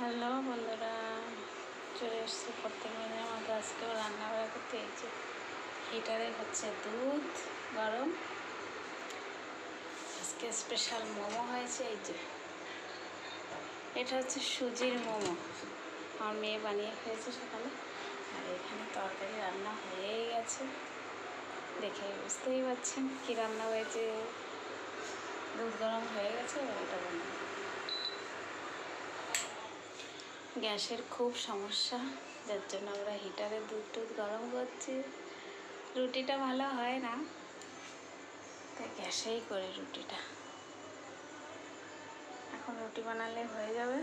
Hello বন্ধুরা, চলে এসেছি প্রত্যেক দিনের মতো আজকেও রান্নাবাড়া করতে। এই যে হিটারে হচ্ছে দুধ গরম। আজকে স্পেশাল মোমো হয়েছে। এই যে এটা হচ্ছে সুজির মোমো, আমার মেয়ে বানিয়ে খেয়েছে সকালে। আর এখানে তরকারি রান্না হয়েই গেছে, দেখে বুঝতেই পারছেন কী রান্না হয়েছে। দুধ গরম হয়ে গেছে, এটা বানাবো। গ্যাসের খুব সমস্যা, যার জন্য আমরা হিটারে দুধ গরম করছি। রুটিটা ভালো হয় না, তাই গ্যাসেই করি রুটিটা। এখন রুটি বানালে হয়ে যাবে।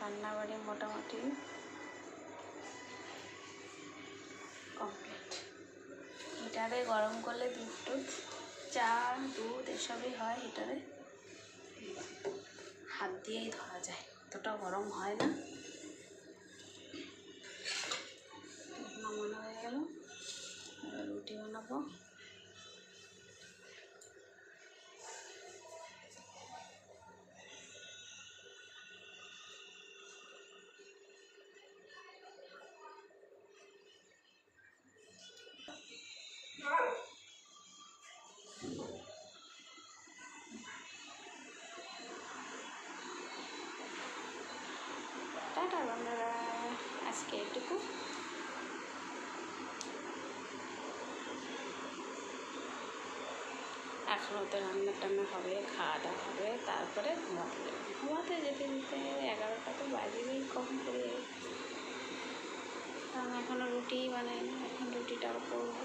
রান্নাবাড়ি মোটামুটি কমপ্লিট। হিটারে গরম করলে দুধ চা দুধ এসবই হয় হিটারে, হাত দিয়েই ধরা যায়, অতটা গরম হয় না। নামানো হয়ে গেল, রুটি বানাবো। টাটা বন্ধুরা, আজকে এটুকু। এখনও তো রান্না টান্না হবে, খাওয়া দাওয়া হবে, তারপরে ঘুমাতে যেতে 11টা তো বাজবেই কম করে। কারণ এখনও রুটিই বানাইনি, এখন রুটিটাও করবো।